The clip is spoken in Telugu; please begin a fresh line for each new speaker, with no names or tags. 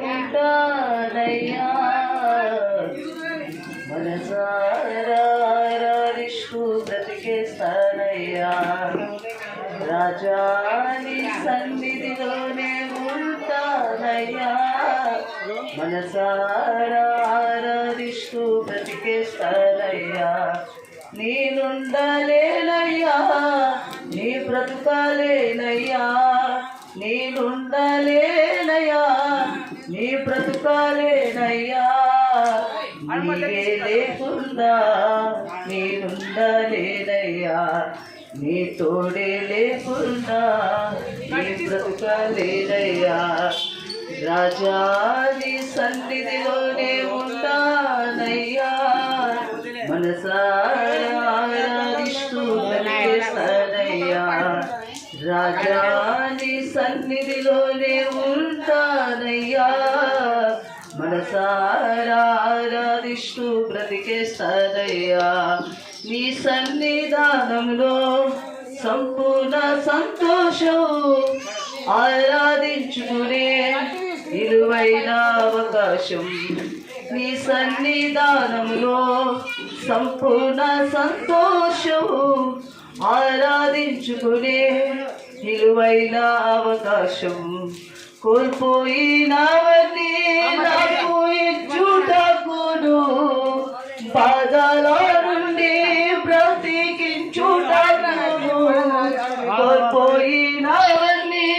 ఉంటానయ్యా మనసారా ఆరాధిస్తూ బ్రతికేస్తానయ్యా రాజాని సన్నిధిలోనే ఉంటానయ్యా మనసారా ఆరాధిస్తూ బ్రతికేస్తానయ్యా నేనుండలేనయ్యా నీ బ్రతుకాలేనయ్యా నేనుండలేనయ్యా నీ బ్రతుకాలేనయ్యా నీవే లేకుండా నేనుండలేనయ్యా నీ తోడే లేకుండా నీ బ్రతుకాలేనయ్యా రాజా నీ సన్నిధిలోనే ఉంటానయ్యా మనసారా ఆరాధిస్తూ బ్రతికేస్తానయ్యా రాజా నీ సన్నిధిలోనే ఉంటానయ్యా మనసారా ఆరాధిస్తూ బ్రతికేస్తానయ్యా నీ సన్నిధానంలో సంపూర్ణ సంతోషం ఆరాధించుకునే విలువైన అవకాశం నీ సన్నిధానంలో సంపూర్ణ సంతోషం ఆరాధించుకునే విలువైన అవకాశం కోల్పోయినవన్నీ నా